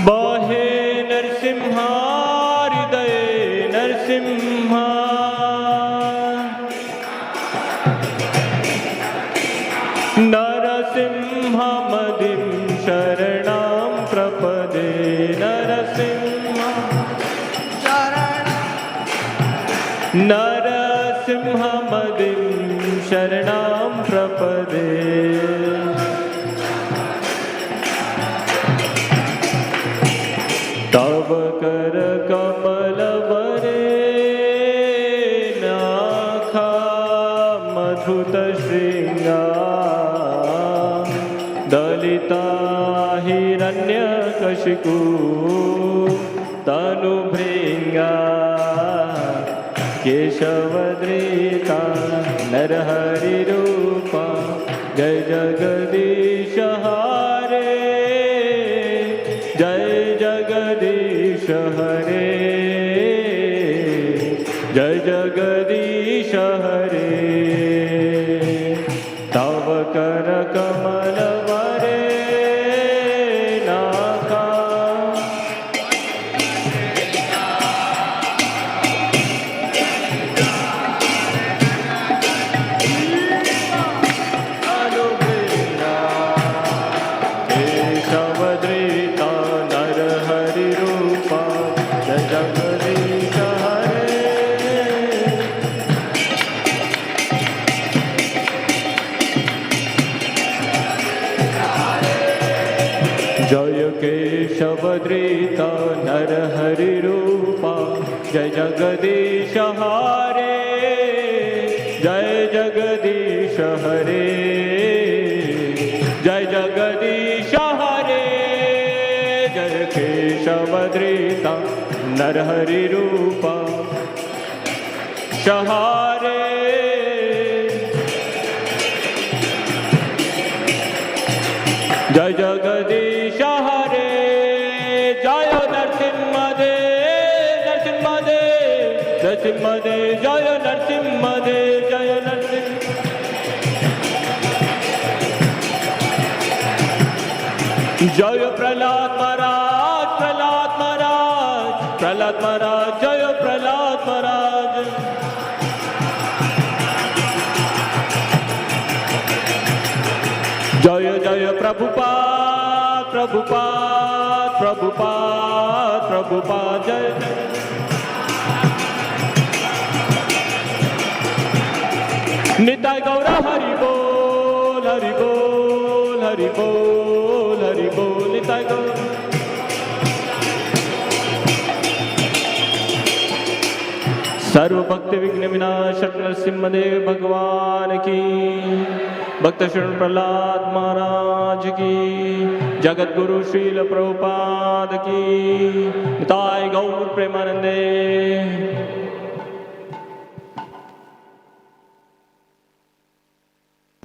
बाहे नरसिम्हा हृदय नरसिम्हा नरसिंहमदिं शरणं प्रपदे नरसिंहमदिं शरणं प्रपदे तव कर कमल वरे नाखा मधुत श्रृंगा दलिता हिरण्यकशिपु तनुभृंगा केशवधृता नरहरि रूपा जय जगदीश हरे जय जगदीश हरे जय जगदीश हरे तव कर कमल वरे नाका अनुवृंदा केशवधृता नरहरि रूपा जय जगदीश हरे जय केशवधृता नरहरि रूपा जय जगदीश हरे जय जगदीश हरे जय जगदीश हरे जय केशवधृता नरहरि रूपा हरे जय जगदीश हरे जय नरसिंहदेव नरसिंहदेव नरसिंहदेव जय नरसिंहदेव जय नरसिंह जय प्रहलाद महाराज प्रहलाद महाराज प्रहलाद महाराज जय प्रहलाद महाराज जय जय प्रभुपाद प्रभुपाद प्रभुपाद प्रभुपाद जय निताय गौरा हरि बोल हरि बोल हरि बोल हरि बोल निताय गौरा सर्व भक्ति विघ्न विनाशक नरसिंहदेव भगवान की भक्त शरण प्रहलाद महाराज की जगत गुरु श्रील प्रभुपाद की निताय गौर प्रेमानंदे।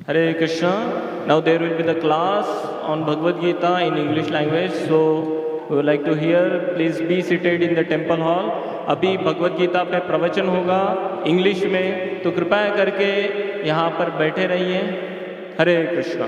Hare Krishna. Now there will be the class on Bhagavad Gita in English language. So we would like to hear. Please be seated in the temple hall. अभी भगवद गीता पे प्रवचन होगा इंग्लिश में, तो कृपया करके यहाँ पर बैठे रहिए। हरे कृष्णा।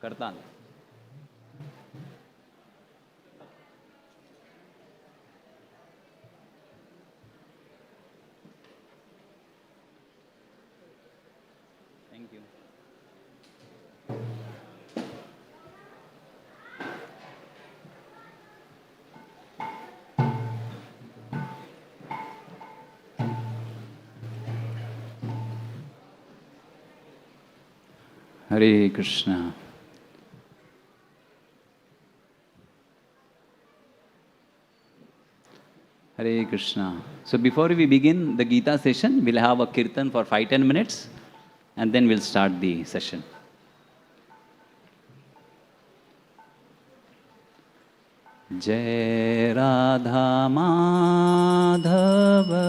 કરતા ને. Thank you. Hare Krishna. Hare Krishna. So before we begin the Gita session, we'll have a kirtan for 5-10 minutes and then we'll start the session. Jai Radha Madhava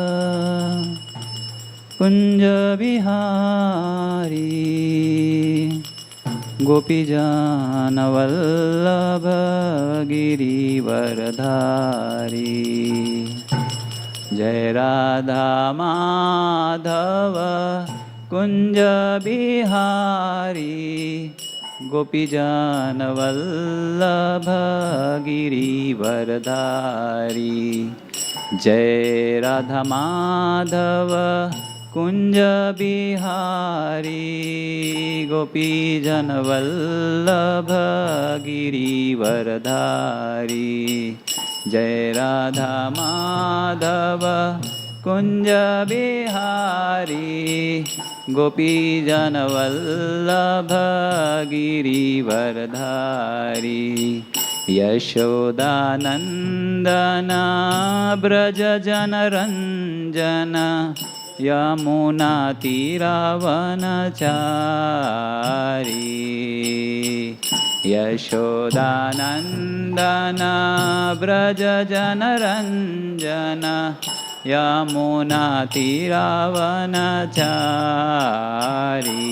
Kunja Bihari Gopijana Vallabha Girivardhari. Jai Radha Madhava Kunja Bihari Gopijana Vallabha Girivardhari. Jai Radha Madhava Kunja Bihari Gopijana Vallabha Girivardhari. Jai Radha Madhava Kunja Bihari Gopijana Vallabha Girivardhari. Yashodanandana Braja Jana Ranjana Yamuna Tiravanachari. Yashodanandana Braja Jana Ranjana Yamuna Tiravanachari.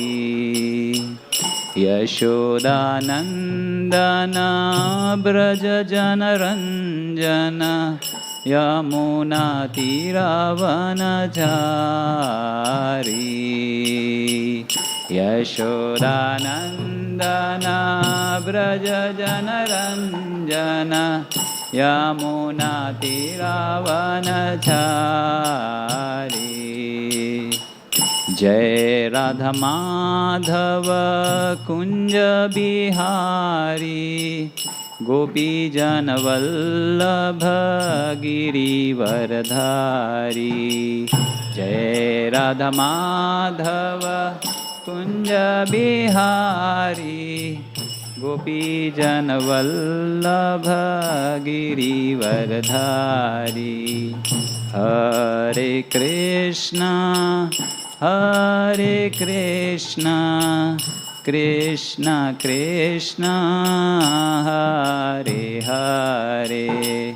Yashodanandana Braja Jana Ranjana Yamuna Tiravanachari. Yashodanandana Braja Jana Ranjana Yamuna Tiravanachari. Jai Radha Madhava Kunja Bihari Gopijana Vallabha Girivardhari. Jai Radha Madhava Kunja Bihari Gopijana Vallabha Girivardhari. Hare Krishna Hare Krishna Krishna Krishna Hare Hare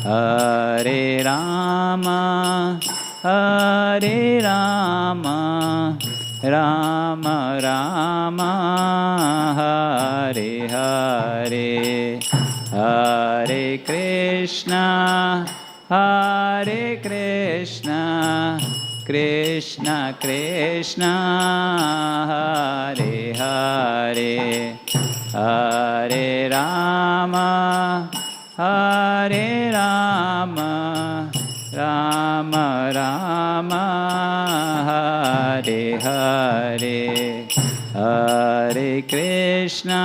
Hare Rama Hare Rama Rama Rama Hare Hare Hare Krishna Hare Krishna Krishna Krishna Hare Hare Hare Rama Hare Rama Rama Rama Hare Hare Hare Krishna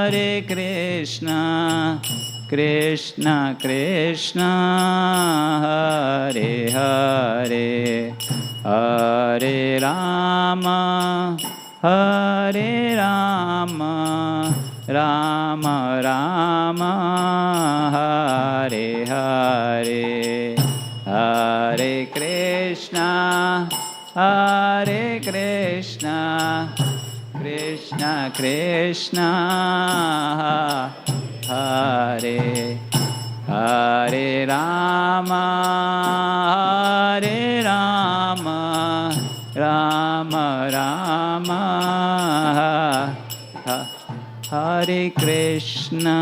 Hare Krishna Krishna Krishna Hare Hare Hare Rama Hare Rama Rama Rama Hare Hare Hare Krishna Hare Krishna Krishna Krishna Hare Hare Rama Hare Rama Rama Rama Hare Krishna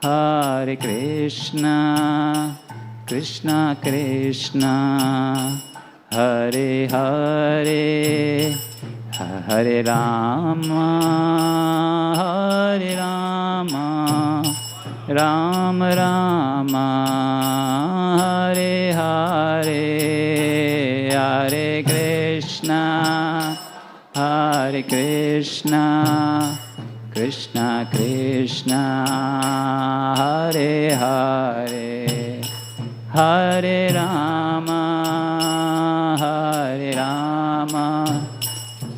Hare Krishna Krishna Krishna Hare Hare Hare Rama, Hare Rama, Rama Rama, Hare Hare, Hare Krishna, Hare Krishna, Krishna Krishna, Hare Hare, Hare Rama, Hare Rama,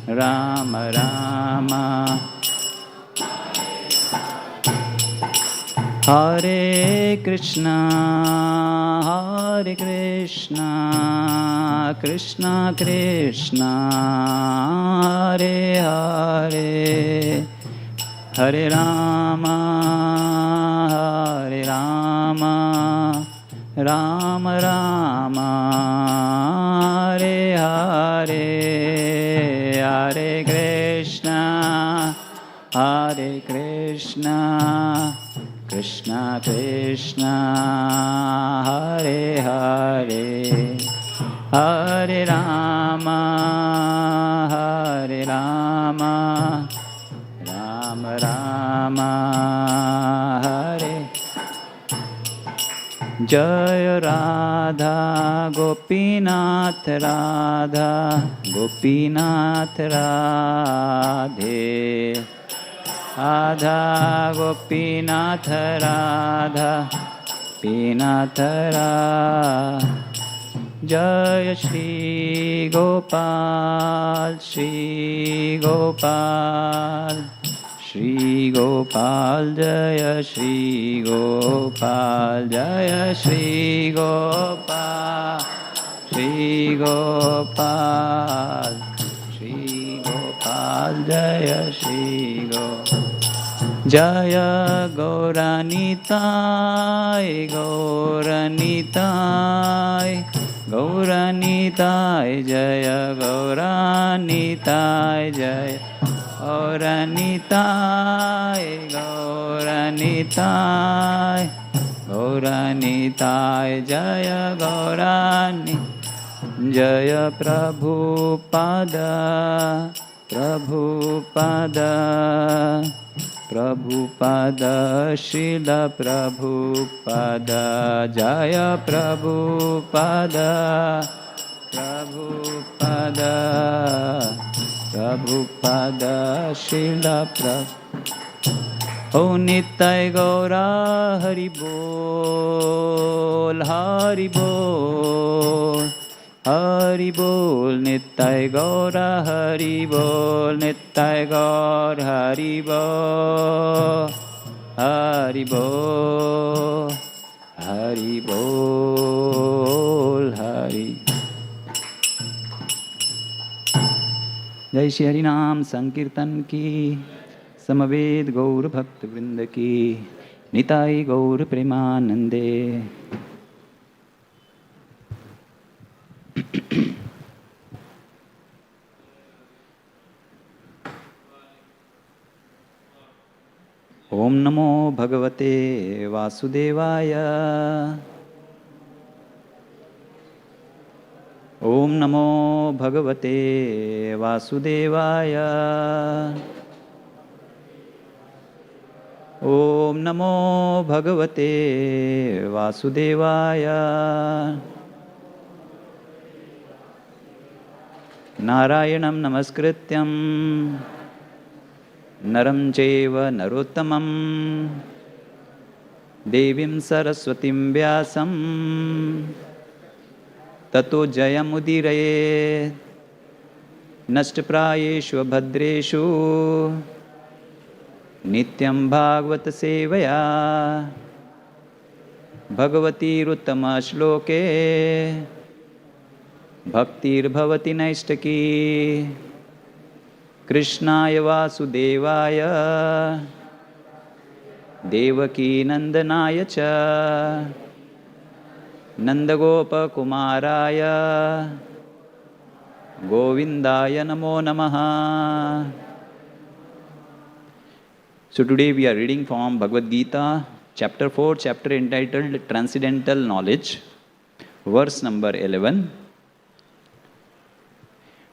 Rama Rama, Hare Krishna, Hare Krishna, Krishna Krishna, Hare Hare, Hare Rama, Hare Rama, Rama Rama, Hare Hare, Hare Krishna, Hare Krishna, Krishna Krishna, Hare Hare, Hare Rama, Hare Rama, Rama Rama, Hare. Jai Radha, Gopinath Radha, Gopinath Radhe, Radha Gopinath Radha, Gopinath Radha. Jai Shri Gopal, Shri Gopal, Shri Gopal, Jaya Shri Gopal, Jaya Shri Gopal, Shri Gopal, Shri Gopal, Jaya Shri Gopal. Jaya Gauranitai, Gauranitai, Gauranitai, Jaya Gauranitai, Jaya Gauranitai, Gauranitai, Gauranitai, Jaya Gaurani, Jaya Prabhupada, Prabhupada, Prabhupada, Srila Prabhupada, Jaya Prabhupada, Prabhupada, Prabhupada, Srila Prabhupada. O Nitai Gaura Hari Bol, Hari Bol, Hari Bol, Nitai Gaura Hari Bol, Nitai Gaur Hari Bol, Hari Bol, Hari Bol, Hari. जय श्री हरि नाम संकीर्तन की, समवेद गौर भक्त वृंद की, निताई गौर प्रेमानंदे। ओम नमो भगवते वासुदेवाय, ओम नमो भगवते वासुदेवाय, ओम नमो भगवते वासुदेवाय। नारायणं नमस्कृत्यं नरं चैव नरोत्तमं, देवीं सरस्वतीं व्यासं ततो जयमुदीरयेत्। नष्टप्रायेषु भद्रेषु नित्यं भागवत सेवया, भगवतीरुत्तमश्लोके भक्तिर्भवति नैष्टकी। कृष्णाय वासुदेवाय देवकी नंदनाय च नंदगोपकुमाराय गोविंदाय नमो नमः। So today we are reading from Bhagavad Gita, chapter 4, chapter entitled Transcendental Knowledge, verse number 11.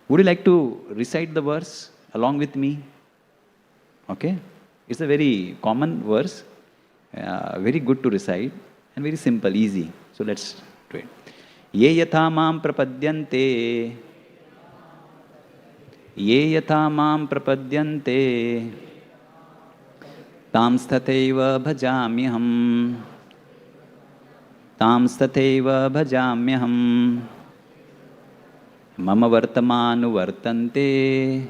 Would you like to recite the verse along with me. Okay? It's a very common verse, very good to recite, and very simple, easy. So let's do it. Ye yatha mam prapadyante, ye yatha mam prapadyante, tam stateva bhajamyaham, tam stateva bhajamyaham, mama vartamanu vartante,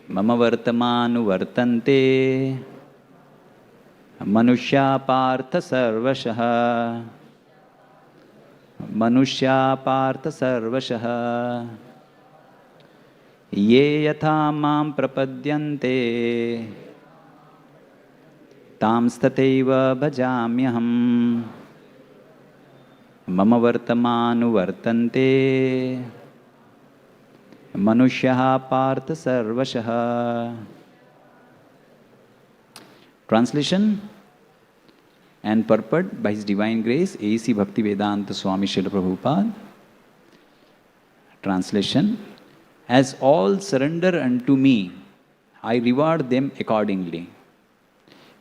mama vartamanu vartante, manushya partha sarvashah, manushya partha sarvashah, ye yatha mam prapadyante, tam stateva bhajamyaham, mama vartamanu vartante, manushya partha sarvashah. Translation and purport by His Divine Grace, A.C. Bhaktivedanta Swami Srila Prabhupada. Translation: as all surrender unto me, I reward them accordingly.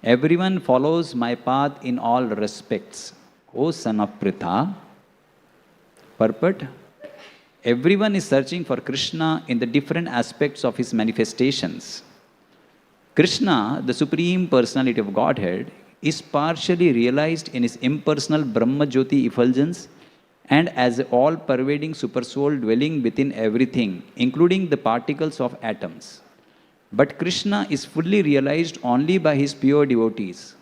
Everyone follows my path in all respects, O son of Pritha. Purport: everyone is searching for Krishna in the different aspects of his manifestations. Krishna, the Supreme Personality of Godhead, is partially realized in his impersonal Brahma Jyoti effulgence and as an all-pervading supersoul dwelling within everything, including the particles of atoms. But Krishna is fully realized only by his pure devotees.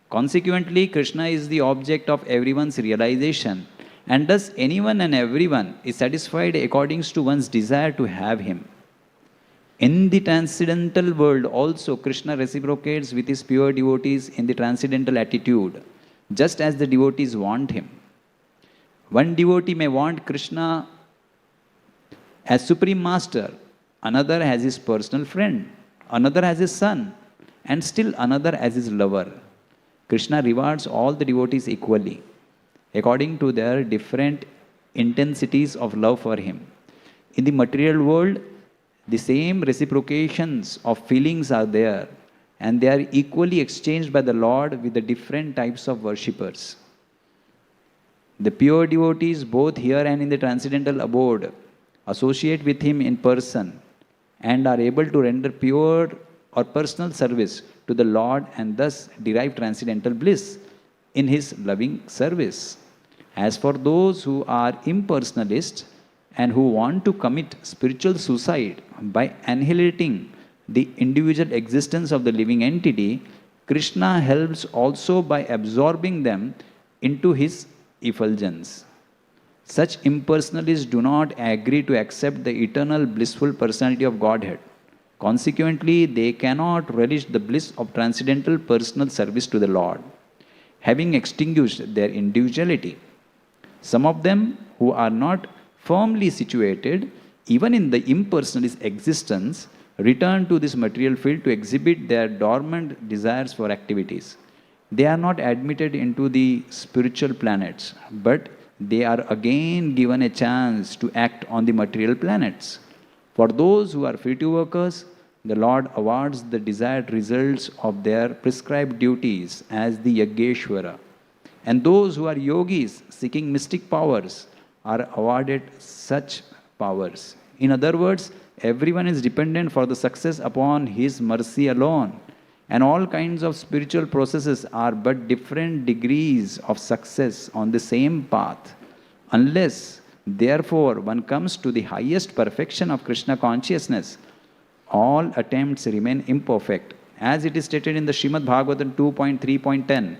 Consequently, Krishna is the object of everyone's realization, and thus anyone and everyone is satisfied according to one's desire to have him. In the transcendental world also, Krishna reciprocates with his pure devotees in the transcendental attitude, just as the devotees want him. One devotee may want Krishna as Supreme Master, another as his personal friend, another as his son, and still another as his lover. Krishna rewards all the devotees equally, according to their different intensities of love for him. In the material world, the same reciprocations of feelings are there, and they are equally exchanged by the Lord with the different types of worshippers. The pure devotees, both here and in the transcendental abode, associate with him in person and are able to render pure or personal service to the Lord and thus derive transcendental bliss in his loving service. As for those who are impersonalists and who want to commit spiritual suicide by annihilating the individual existence of the living entity, Krishna helps also by absorbing them into his effulgence. Such impersonalists do not agree to accept the eternal blissful personality of Godhead. Consequently, they cannot relish the bliss of transcendental personal service to the Lord, having extinguished their individuality. Some of them who are not firmly situated, even in the impersonalist existence, return to this material field to exhibit their dormant desires for activities. They are not admitted into the spiritual planets, but they are again given a chance to act on the material planets. For those who are free to workers, the Lord awards the desired results of their prescribed duties as the Yageshwara. And those who are yogis seeking mystic powers are awarded such powers. In other words, everyone is dependent for the success upon his mercy alone. And all kinds of spiritual processes are but different degrees of success on the same path. Unless, therefore, one comes to the highest perfection of Krishna consciousness, all attempts remain imperfect. As it is stated in the Srimad Bhagavatam 2.3.10,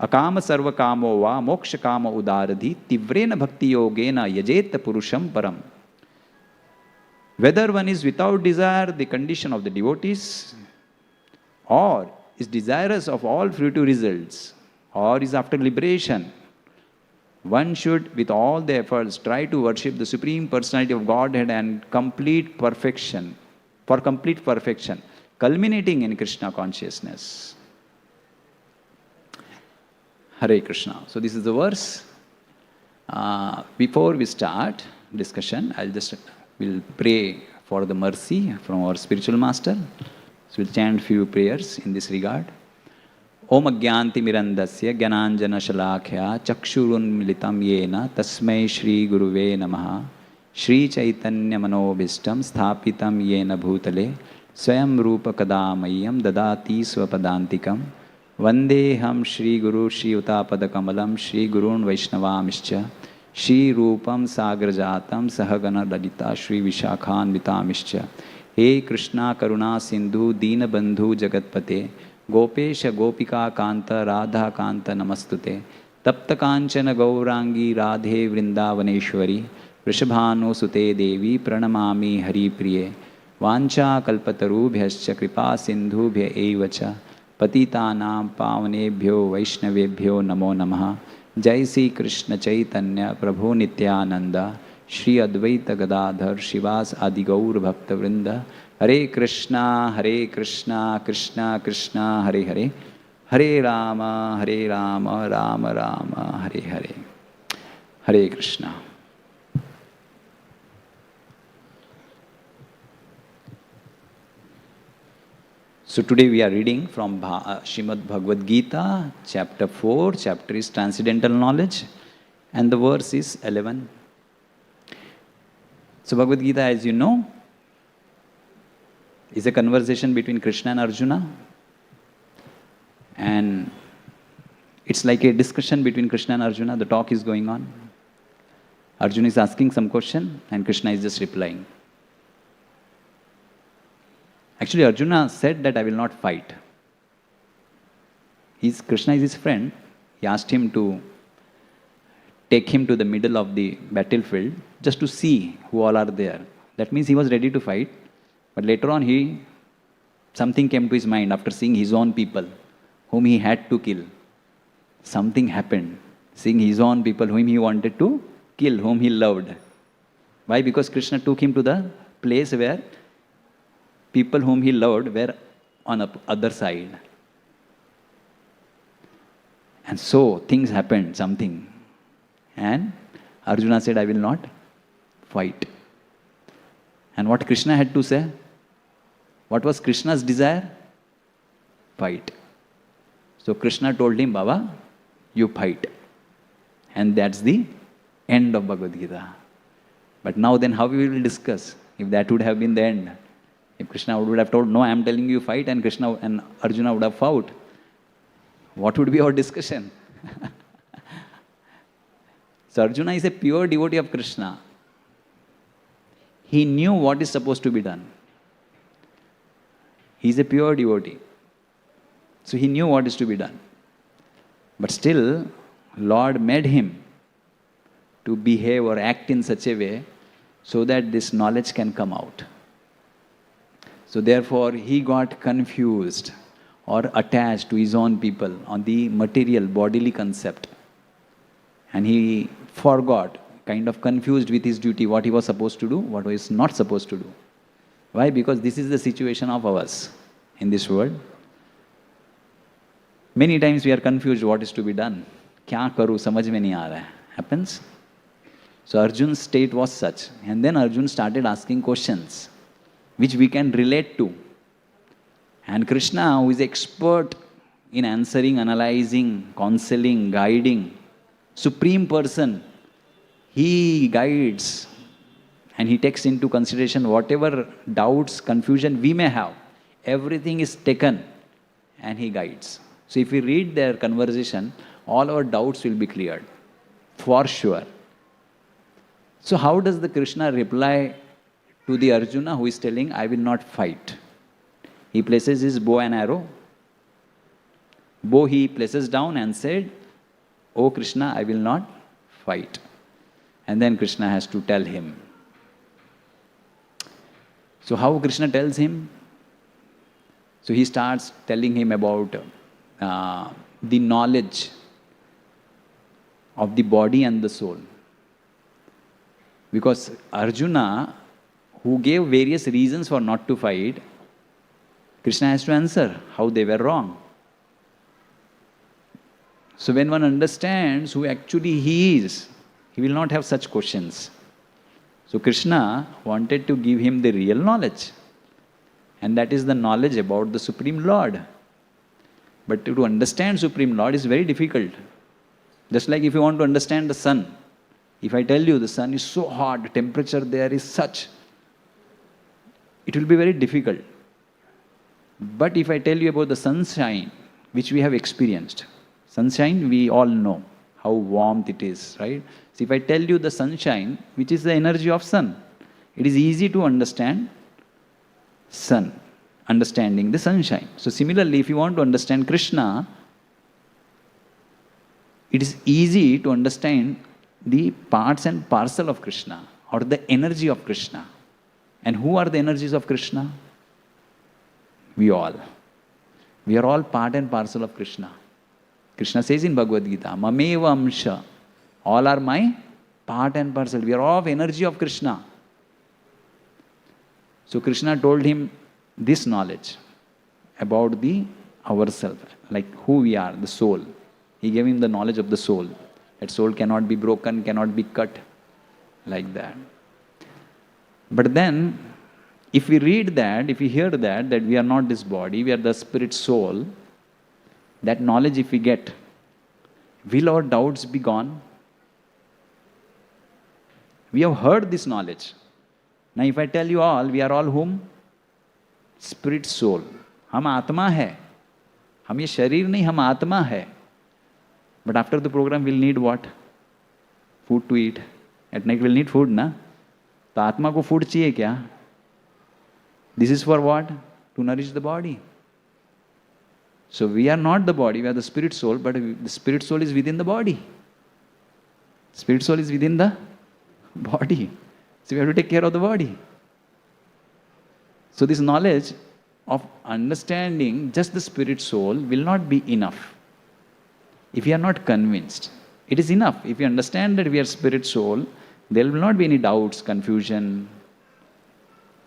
Akama sarva kamo va moksha kama udaradhi tivrena bhakti yogena yajeta purusham param. Whether one is without desire, the condition of the devotees, or is desirous of all fruitive results, or is after liberation, one should, with all the efforts, try to worship the Supreme Personality of Godhead and complete perfection, culminating in Krishna consciousness. Hare Krishna. So this is the verse. Before we start discussion, we'll pray for the mercy from our spiritual master. So we'll chant few prayers in this regard. Om Agyanti Mirandasya Gyananjana Shalakhya Chakshurunmilitam Yena Tasmai Shri Guruve Namaha Shri Chaitanya Manobhishtam Sthapitam Yena Bhutale Swayam Rupa Kadamayam Dadati Swapadantikam Vandeham Shri Guru Shri Utapada Kamalam Shri Gurun Vaishnavamischa Shri Rupam Sagrajatam Sahagana Lalita Shri Vishakhan Vitamischa He Krishna Karuna Sindhu Dina Bandhu Jagatpate Gopesha Gopika Kanta Radha Kanta Namastute Tapta Kanchana Gaurangi Radhe Vrindavaneshwari Vrishabhanu Sute Devi Pranamami Hari Priye Vancha Kalpatarubhyascha Kripa Sindhubhya Evacha Patitanam Pavanebhyo Vaishnavebhyo Namo Namaha Jai Sri Krishna Chaitanya Prabhu Nityananda Shri Advaita Gadadhar Shivas Adigaur Bhakta Vrinda Hare Krishna Krishna Krishna Hare Hare Hare Rama Rama Rama Hare Hare Hare Krishna. So today we are reading from Srimad Bhagavad Gita, chapter 4. Chapter is Transcendental Knowledge, and the verse is 11. So Bhagavad Gita, as you know, is a conversation between Krishna and Arjuna, and it's like a discussion between Krishna and Arjuna. The talk is going on. Arjuna is asking some question and Krishna is just replying. Actually, Arjuna said that I will not fight. Krishna is his friend. He asked him to take him to the middle of the battlefield just to see who all are there. That means he was ready to fight. But later on, something came to his mind after seeing his own people, whom he had to kill. Something happened, seeing his own people whom he wanted to kill, whom he loved. Why? Because Krishna took him to the place where people whom he loved were on the other side. And so things happened, something. And Arjuna said, I will not fight. And what Krishna had to say? What was Krishna's desire? Fight. So Krishna told him, Baba, you fight. And that's the end of Bhagavad Gita. But now then how we will discuss? If that would have been the end. If Krishna would have told, no, I am telling you fight, and Krishna and Arjuna would have fought, what would be our discussion? So Arjuna is a pure devotee of Krishna. He knew what is supposed to be done. He is a pure devotee. So he knew what is to be done. But still, Lord made him to behave or act in such a way so that this knowledge can come out. So therefore, he got confused or attached to his own people on the material, bodily concept. And he forgot, kind of confused with his duty, what he was supposed to do, what he was not supposed to do. Why? Because this is the situation of ours in this world. Many times we are confused what is to be done. Kya karu, samajh mein nahi aa raha hai. Happens. So Arjun's state was such. And then Arjun started asking questions, which we can relate to. And Krishna, who is expert in answering, analyzing, counseling, guiding, supreme person, he guides and he takes into consideration whatever doubts, confusion we may have. Everything is taken and he guides. So if we read their conversation, all our doubts will be cleared, for sure. So how does the Krishna reply to the Arjuna who is telling, I will not fight? He places his bow and arrow. Bow he places down and said, O Krishna, I will not fight. And then Krishna has to tell him. So how Krishna tells him? So he starts telling him about the knowledge of the body and the soul. Because Arjuna, who gave various reasons for not to fight, Krishna has to answer how they were wrong. So when one understands who actually he is, he will not have such questions. So Krishna wanted to give him the real knowledge. And that is the knowledge about the Supreme Lord. But to understand Supreme Lord is very difficult. Just like if you want to understand the sun. If I tell you the sun is so hot, the temperature there is such, it will be very difficult. But if I tell you about the sunshine, which we have experienced, sunshine we all know how warm it is, right? So if I tell you the sunshine, which is the energy of sun, it is easy to understand sun, understanding the sunshine. So similarly, if you want to understand Krishna, it is easy to understand the parts and parcel of Krishna or the energy of Krishna. And who are the energies of Krishna? We all. We are all part and parcel of Krishna. Krishna says in Bhagavad Gita, Mameva Amsha. All are my part and parcel. We are all of energy of Krishna. So Krishna told him this knowledge about the ourselves, like who we are, the soul. He gave him the knowledge of the soul. That soul cannot be broken, cannot be cut, like that. But then, if we read that, if we hear that we are not this body, we are the spirit soul, that knowledge if we get, will our doubts be gone? We have heard this knowledge. Now if I tell you all, we are all whom? Spirit soul. हम आत्मा है. हम ये शरीर नहीं, हम आत्मा है. But after the program we'll need what? Food to eat. At night we'll need food, na? तो आत्मा को food चाहिए क्या? This is for what? To nourish the body. So we are not the body, we are the spirit soul, but the spirit soul is within the body. Spirit soul is within the body. So we have to take care of the body. So this knowledge of understanding just the spirit soul will not be enough. If you are not convinced, it is enough. If you understand that we are spirit soul, there will not be any doubts, confusion,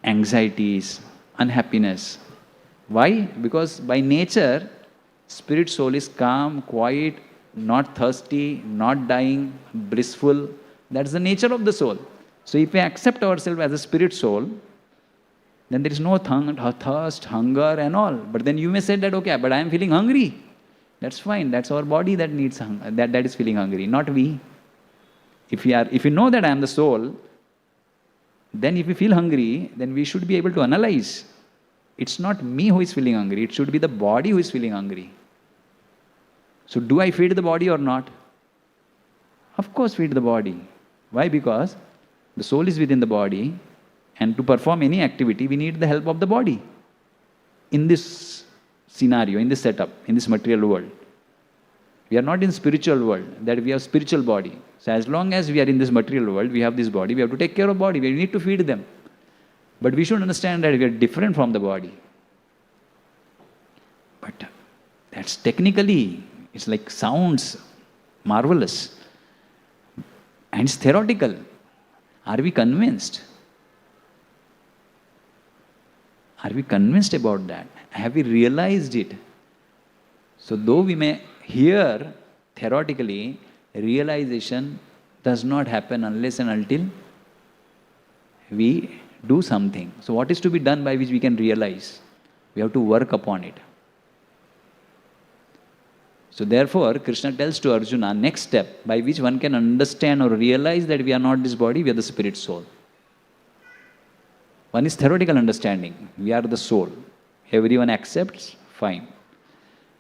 anxieties, unhappiness. Why? Because by nature, spirit soul is calm, quiet, not thirsty, not dying, blissful. That's the nature of the soul. So if we accept ourselves as a spirit soul, then there is no thirst, hunger and all. But then you may say that, okay, but I am feeling hungry. That's fine. That's our body that needs that is feeling hungry, not we. If you know that I am the soul, then if we feel hungry, then we should be able to analyze. It's not me who is feeling hungry. It should be the body who is feeling hungry. So do I feed the body or not? Of course feed the body. Why? Because the soul is within the body, and to perform any activity, we need the help of the body. In this scenario, in this setup, in this material world. We are not in spiritual world, that we have spiritual body. So as long as we are in this material world, we have this body, we have to take care of body, we need to feed them. But we should understand that we are different from the body. But that's technically, it's like sounds marvelous. And it's theoretical. Are we convinced? Are we convinced about that? Have we realized it? So though we may hear theoretically, realization does not happen unless and until we do something. So what is to be done by which we can realize? We have to work upon it. So therefore, Krishna tells to Arjuna, next step by which one can understand or realize that we are not this body, we are the spirit soul. One is theoretical understanding. We are the soul. Everyone accepts, fine.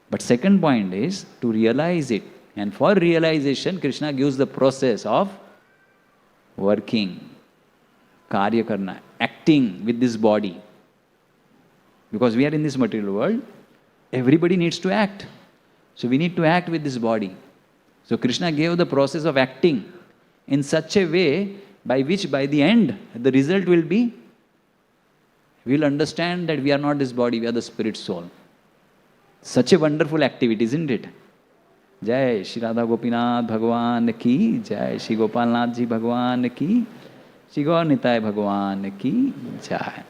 But second point is to realize it. And for realization, Krishna gives the process of working, karya karna, acting with this body. Because we are in this material world, everybody needs to act. So we need to act with this body. So Krishna gave the process of acting in such a way by which by the end, the result will be, we will understand that we are not this body, we are the spirit soul. Such a wonderful activity, isn't it? Jai Shri Radha Gopinath Bhagwan ki, Jai Shri Gopalnath Ji Bhagwan ki, Shri Gaur Nitai Bhagwan ki, Jai.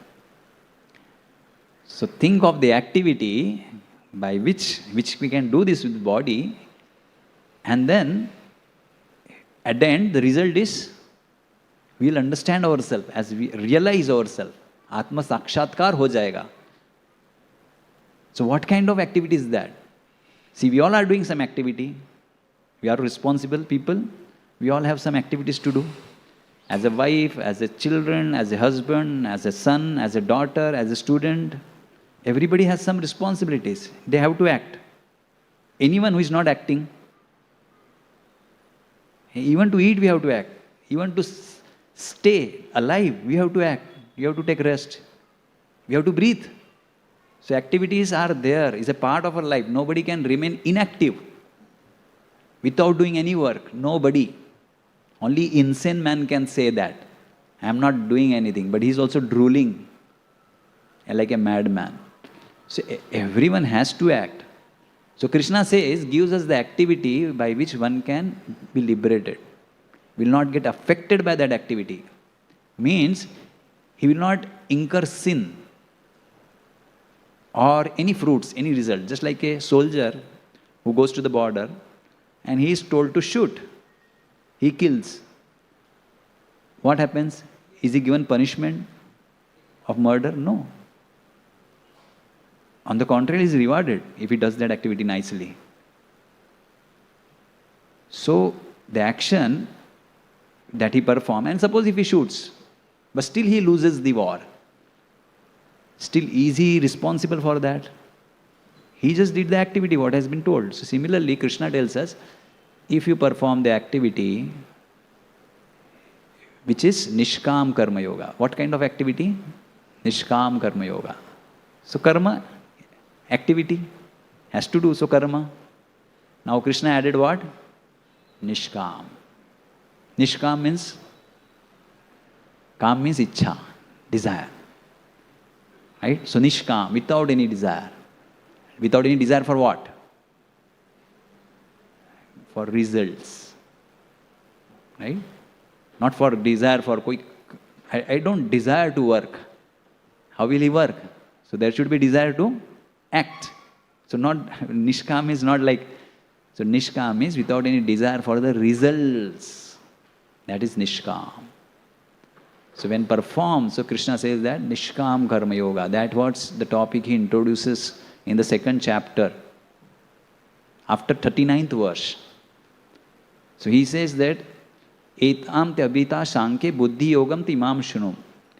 So think of the activity by which we can do this with the body, and then at the end the result is we will understand ourselves, as we realize ourselves. Atma Sakshatkar ho jayega. So what kind of activity is that? See, we all are doing some activity. We are responsible people. We all have some activities to do. As a wife, as a children, as a husband, as a son, as a daughter, as a student. Everybody has some responsibilities. They have to act. Anyone who is not acting, even to eat we have to act. Even to stay alive, we have to act. We have to take rest. We have to breathe. So activities are there, is a part of our life. Nobody can remain inactive without doing any work. Nobody. Only insane man can say that. I am not doing anything, but he is also drooling like a madman. So everyone has to act. So Krishna says, gives us the activity by which one can be liberated. Will not get affected by that activity. Means he will not incur sin or any fruits, any result. Just like a soldier who goes to the border and he is told to shoot. He kills. What happens? Is he given punishment of murder? No. On the contrary, he is rewarded if he does that activity nicely. So, the action that he performs, and suppose if he shoots, but still he loses the war. Still, is he responsible for that? He just did the activity, what has been told. So, similarly, Krishna tells us, if you perform the activity, which is Nishkam Karma Yoga. What kind of activity? Nishkam Karma Yoga. So, karma, activity, has to do, so karma. Now Krishna added what? Nishkam. Nishkam means, kam means ichha, desire. Right? So Nishkam, without any desire. Without any desire for what? For results. Right? Not for desire for quick. I don't desire to work. How will he work? So there should be desire to act. So not, Nishkam is not like, so Nishkam is without any desire for the results. That is Nishkam. So when performed, so Krishna says that Nishkam Karma Yoga. That was the topic he introduces in the 2nd chapter. After 39th verse. So he says that Etam te abhita shankhe buddhi yogam te imam shunum.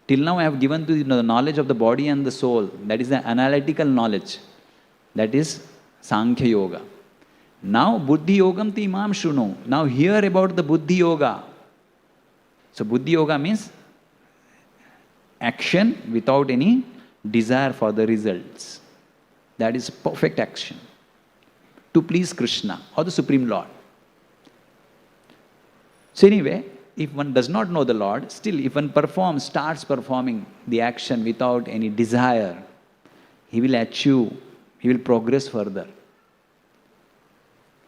Till now I have given to you the knowledge of the body and the soul. That is the analytical knowledge. That is Sankhya Yoga. Now Buddhi Yogam ti imam shunu. Now hear about the Buddhi Yoga. So Buddhi Yoga means action without any desire for the results. That is perfect action. To please Krishna or the Supreme Lord. So anyway, if one does not know the Lord, still if one starts performing the action without any desire, he will achieve, he will progress further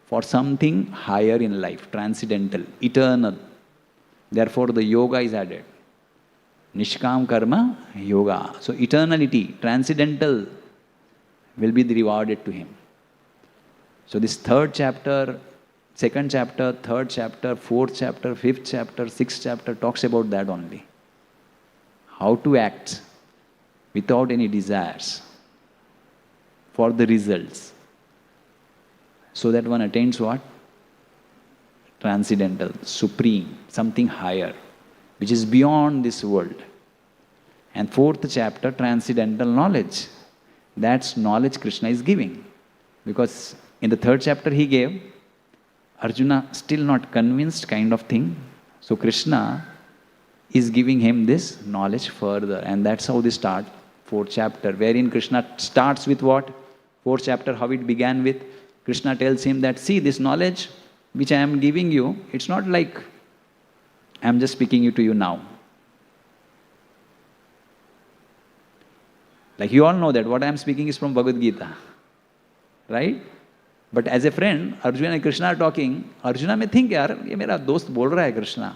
for something higher in life, transcendental, eternal. Therefore the yoga is added. Nishkam Karma Yoga. So eternality, transcendental will be rewarded to him. So this 3rd chapter, 2nd chapter, 3rd chapter, 4th chapter, 5th chapter, 6th chapter talks about that only. How to act without any desires for the results. So that one attains what? Transcendental, supreme, something higher, which is beyond this world. And 4th chapter, transcendental knowledge. That's knowledge Krishna is giving. Because in the 3rd chapter he gave, Arjuna still not convinced kind of thing. So Krishna is giving him this knowledge further. And that's how they start 4th chapter. Wherein Krishna starts with what? 4th chapter, how it began with. Krishna tells him that, see, this knowledge which I am giving you, it's not like I am just speaking to you now. Like you all know that what I am speaking is from Bhagavad Gita. Right? But as a friend, Arjuna and Krishna are talking. Arjuna may think, यार ये मेरा दोस्त बोल रहा है Krishna.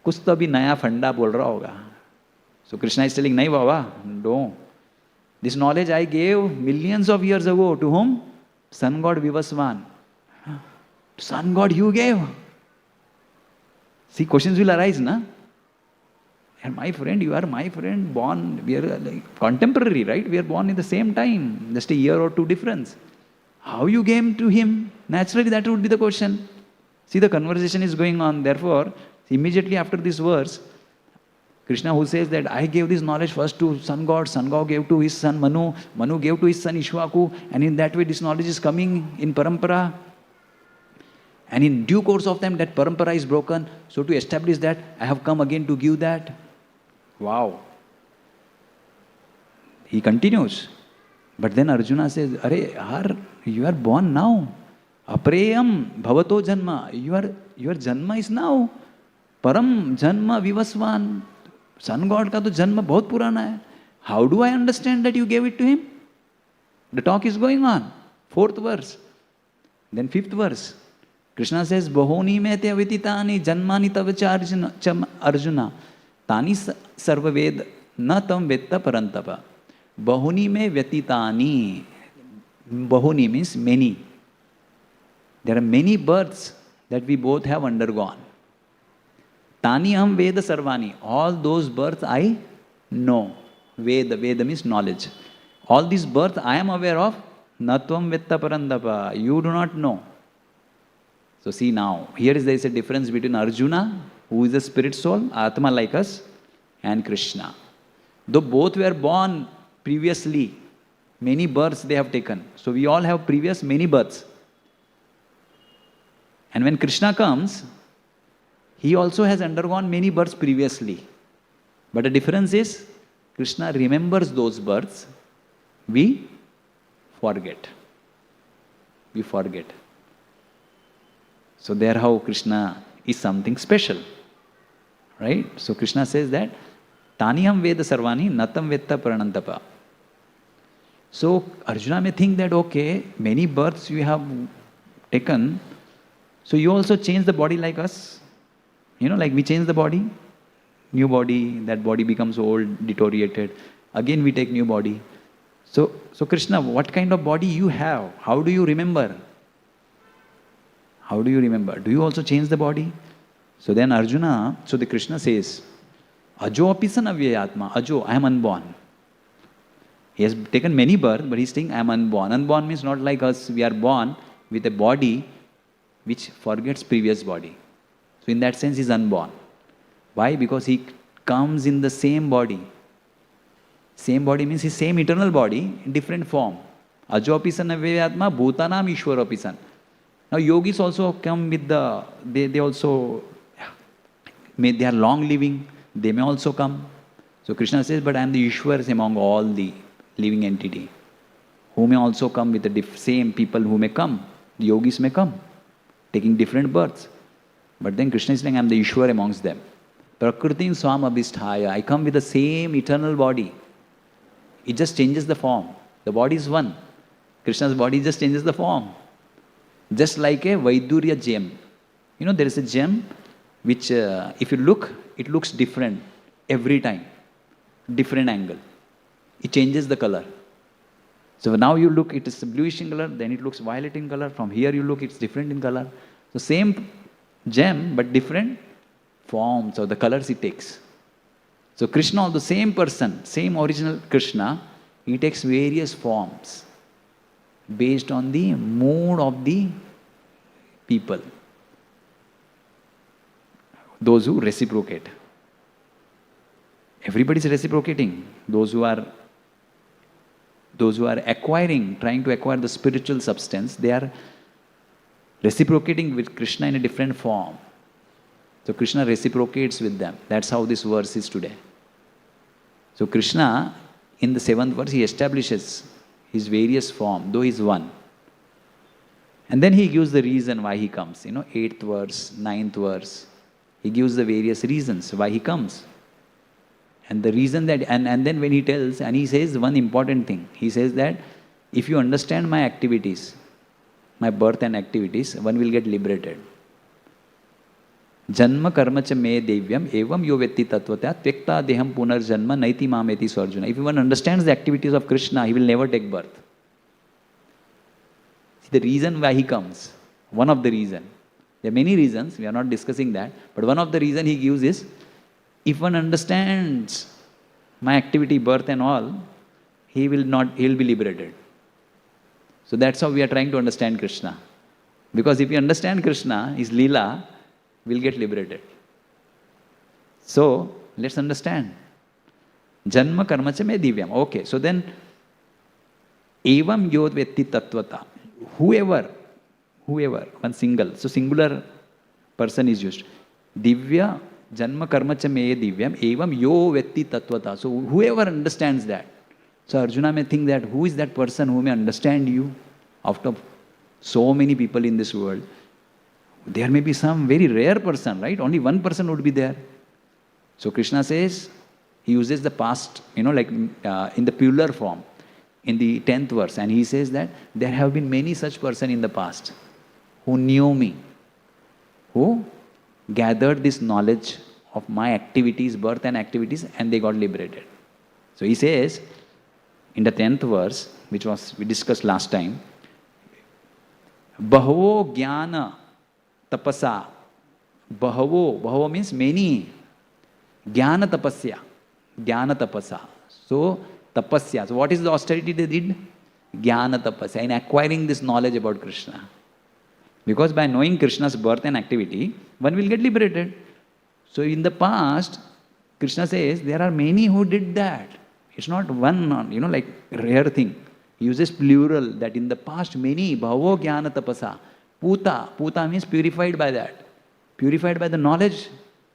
कुछ तो अभी नया फंडा बोल रहा होगा. So Krishna is telling, नहीं बाबा, don't. This knowledge I gave millions of years ago to whom? Sun God Vivasvan. Sun God you gave. See, questions will arise, na? And my friend, you are my friend, born, we are like contemporary, right? We are born in the same time, just a year or two difference. How you came to him? Naturally, that would be the question. See, the conversation is going on. Therefore, immediately after this verse, Krishna who says that I gave this knowledge first to sun god gave to his son Manu, Manu gave to his son Ishwaku, and in that way this knowledge is coming in parampara. And in due course of time, that parampara is broken. So to establish that, I have come again to give that. Wow. He continues. But then Arjuna says, Are you are born now. Apreyam bhavato janma. Your janma is now. Param janma vivasvan. Sun God ka to janma bahut purana hai. How do I understand that you gave it to him? The talk is going on. 4th verse. Then 5th verse. Krishna says, Bahoni me te avititani janmani tavacha Arjuna. Tani sarva ved na tam vetta parantapa. Bahuni me vyatitani. Bahuni means many. There are many births that we both have undergone. Tani aham veda sarvani. All those births I know. Veda means knowledge. All these births I am aware of. Natvam vetta parantapa. You do not know. So see now, there is a difference between Arjuna, who is a spirit soul, Atma like us, and Krishna. Though both were born previously, many births they have taken. So we all have previous many births. And when Krishna comes, he also has undergone many births previously. But the difference is, Krishna remembers those births, we forget. We forget. So there how Krishna is something special. Right? So Krishna says that, Taniham Veda Sarvani Natam Vetta Pranantapa. So Arjuna may think that, okay, many births you have taken, so you also change the body like us. You know, like we change the body, new body, that body becomes old, deteriorated. Again we take new body. So Krishna, what kind of body you have? How do you remember? How do you remember? Do you also change the body? So then Arjuna, so the Krishna says, Ajo apisan avyayatma. Ajo, I am unborn. He has taken many births, but he's saying, I am unborn. Unborn means not like us. We are born with a body which forgets previous body. So in that sense, he's unborn. Why? Because he comes in the same body. Same body means his same eternal body in different form. Ajo apisan avyayatma bhutanam ishwar apisan. Now yogis also come with they also, they are long living, they may also come. So Krishna says, but I am the Ishwar among all the living entity, who may also come with the same people who may come. The yogis may come, taking different births. But then Krishna is saying, I am the Ishwar amongst them. Prakritin swam abhisthaya. I come with the same eternal body. It just changes the form. The body is one. Krishna's body just changes the form. Just like a Vaidurya gem. You know, there is a gem which, if you look, it looks different every time. Different angle. It changes the color. So now you look, it is bluish in color, then it looks violet in color. From here you look, it's different in color. So same gem, but different forms or the colors it takes. So Krishna, the same person, same original Krishna, he takes various forms based on the mood of the people, those who reciprocate. Everybody is reciprocating. Those who are acquiring, trying to acquire the spiritual substance, they are reciprocating with Krishna in a different form. So Krishna reciprocates with them. That's how this verse is today. So Krishna, in the 7th verse, he establishes his various form, though he is one. And then he gives the reason why he comes. 8th verse, 9th verse. He gives the various reasons why he comes. And the reason that, and then when he tells, and he says one important thing. He says that if you understand my activities, my birth and activities, one will get liberated. Janma karma cha me devyam evam yo vetti tattvata tvekta deham punar janma naiti mameti swarjuna. If one understands the activities of Krishna, he will never take birth. See the reason why he comes. One of the reasons. There are many reasons, we are not discussing that. But one of the reasons he gives is, If one understands my activity, birth and all, he will be liberated. So that's how we are trying to understand Krishna. Because if you understand Krishna, his Leela, we'll get liberated. So, let's understand. Janma karma cha me divyam. Okay, so then, evam yod vetti tattvata. Whoever, one single. So, singular person is used. Divya janma karma cha me divyam evam yo vetti tattvata. So, whoever understands that. So, Arjuna may think that, who is that person who may understand you out of so many people in this world? There may be some very rare person, right? Only one person would be there. So Krishna says, he uses the past, like in the plural form, in the 10th verse. And he says that there have been many such persons in the past who knew me, who gathered this knowledge of my activities, birth and activities, and they got liberated. So he says, in the 10th verse, which we discussed last time, Bahavo jnana tapasa. Bahavo means many. Jnana tapasya. So, tapasya. So, what is the austerity they did? Jnana tapasya. In acquiring this knowledge about Krishna. Because by knowing Krishna's birth and activity, one will get liberated. So, in the past, Krishna says, there are many who did that. It's not one, like rare thing. He uses plural, that in the past many, bhavo jnana tapasa. Puta means purified by that. Purified by the knowledge.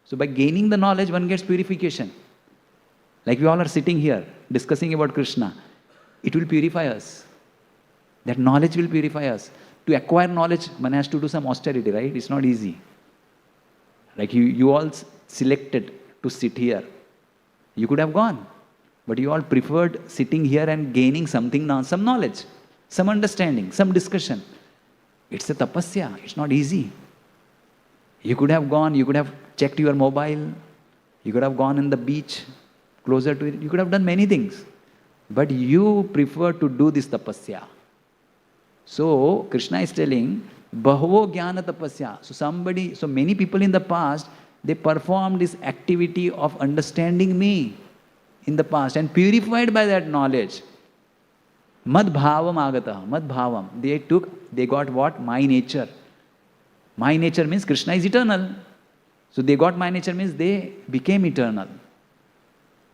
So by gaining the knowledge, one gets purification. Like we all are sitting here, discussing about Krishna. It will purify us. That knowledge will purify us. To acquire knowledge, one has to do some austerity, right? It's not easy. Like you all selected to sit here. You could have gone. But you all preferred sitting here and gaining something now, some knowledge, some understanding, some discussion. It's a tapasya. It's not easy. You could have gone, you could have checked your mobile, you could have gone in the beach, closer to it, you could have done many things. But you prefer to do this tapasya. So, Krishna is telling, Bahavo jnana tapasya. So many people in the past, they performed this activity of understanding me in the past and purified by that knowledge. Mad bhavam agata. Mad bhavam. They got what? My nature. My nature means Krishna is eternal. So they got my nature means they became eternal.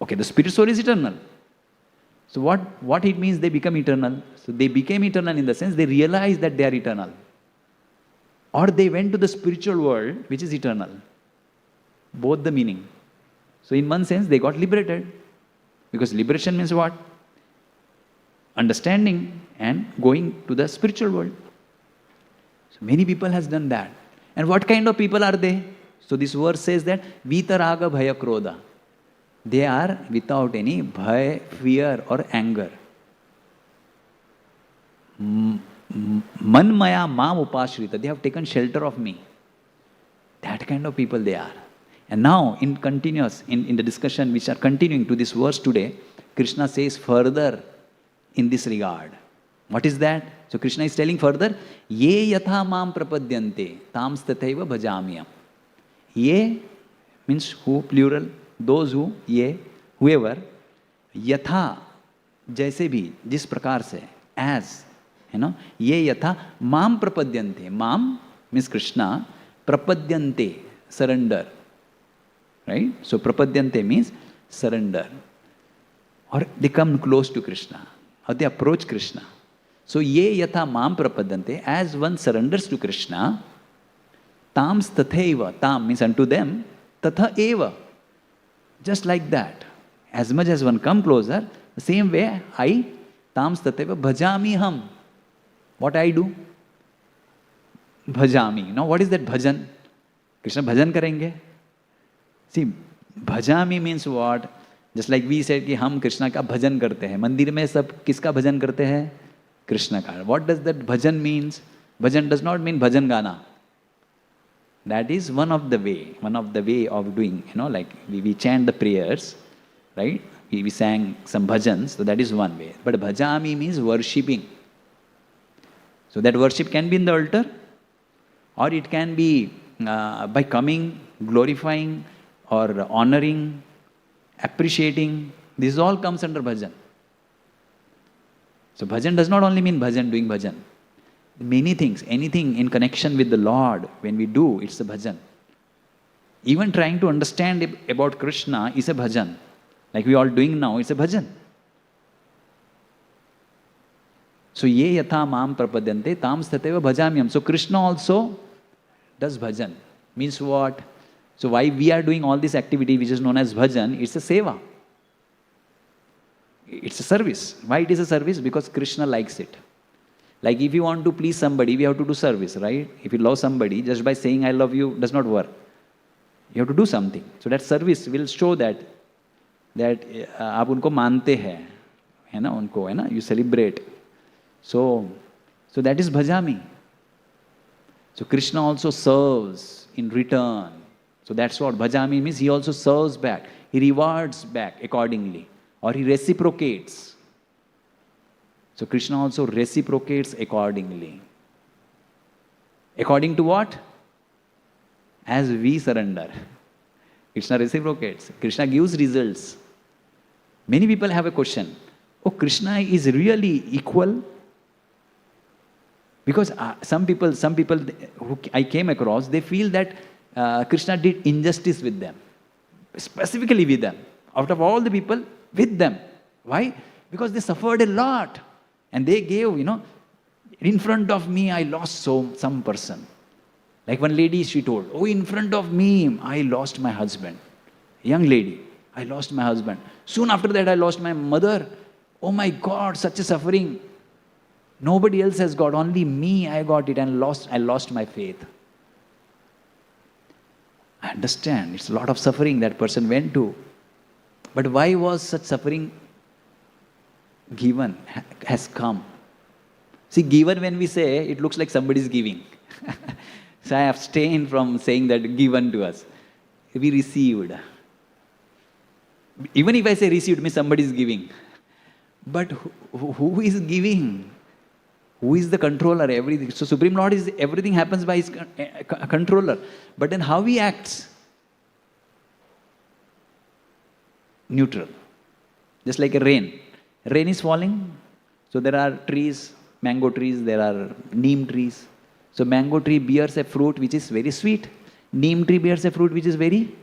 Okay, the spirit soul is eternal. So what it means they become eternal? So they became eternal in the sense they realized that they are eternal. Or they went to the spiritual world which is eternal. Both the meaning. So in one sense they got liberated. Because liberation means what? Understanding and going to the spiritual world. So many people has done that. And what kind of people are they? So this verse says that Vitaraga Bhaya Krodha. They are without any bhaya, fear or anger. Manmaya mam upashrita. They have taken shelter of me. That kind of people they are. And now, in the discussion which are continuing to this verse today, Krishna says further in this regard. What is that? So Krishna is telling further, Ye yatha mam prapadyante, tam stathaiva bhajamyam. Ye means who, plural, those who, ye, whoever, yatha, jaise bhi, jis prakar se, as, ye yatha mam prapadyante. Mam means Krishna, prapadyante, surrender. Right? So prapadyante means surrender. Or they come close to Krishna. Or they approach Krishna. So ye yatha mam prapadyante, as one surrenders to Krishna, tam stathaiva, tam means unto them, tatha eva. Just like that. As much as one come closer, the same way I, tam stathaiva, bhajami ham. What I do? Bhajami. Now what is that bhajan? Krishna bhajan karenge. See, bhajami means what? Just like we said कि हम कृष्णा का भजन करते हैं. मंदिर में सब किसका भजन करते हैं? कृष्ण का. What does that bhajan means? Bhajan does not mean bhajan gana. That is one of the way of doing, like we chant the prayers, right? We sang some bhajans, so that is one way. But bhajami means worshipping. So that worship can be in the altar, or it can be by coming, glorifying, or honoring, appreciating, this all comes under bhajan. So bhajan does not only mean bhajan, doing bhajan. Many things, anything in connection with the Lord, when we do, it's a bhajan. Even trying to understand about Krishna is a bhajan. Like we all doing now, it's a bhajan. So ye yatha mam prapadyante tam stateva bhajamyam. So Krishna also does bhajan. Means what? So why we are doing all this activity which is known as bhajan, it's a seva. It's a service. Why it is a service? Because Krishna likes it. Like if you want to please somebody, we have to do service, right? If you love somebody, just by saying I love you does not work. You have to do something. So that service will show that आप उनको मानते हैं, है ना, उनको, है ना, you celebrate. So that is bhajami. So Krishna also serves in return. So that's what bhajami means. He also serves back. He rewards back accordingly. Or he reciprocates. So Krishna also reciprocates accordingly. According to what? As we surrender. Krishna reciprocates. Krishna gives results. Many people have a question. Oh, Krishna is really equal? Because some people who I came across, they feel that Krishna did injustice with them. Specifically with them. Out of all the people, with them. Why? Because they suffered a lot. And they gave, in front of me, I lost some person. Like one lady, she told, oh, in front of me, I lost my husband. Young lady, I lost my husband. Soon after that, I lost my mother. Oh my God, such a suffering. Nobody else has got, only me, I got it and I lost my faith. I understand, it's a lot of suffering that person went to. But why was such suffering given, has come? See, given when we say, it looks like somebody is giving. So I abstain from saying that given to us. We received. Even if I say received, means somebody is giving. But who is giving? Who is the controller? Everything. So Supreme Lord is, everything happens by his controller. But then how he acts? Neutral. Just like a rain. Rain is falling. So there are trees, mango trees, there are neem trees. So mango tree bears a fruit which is very sweet. Neem tree bears a fruit which is very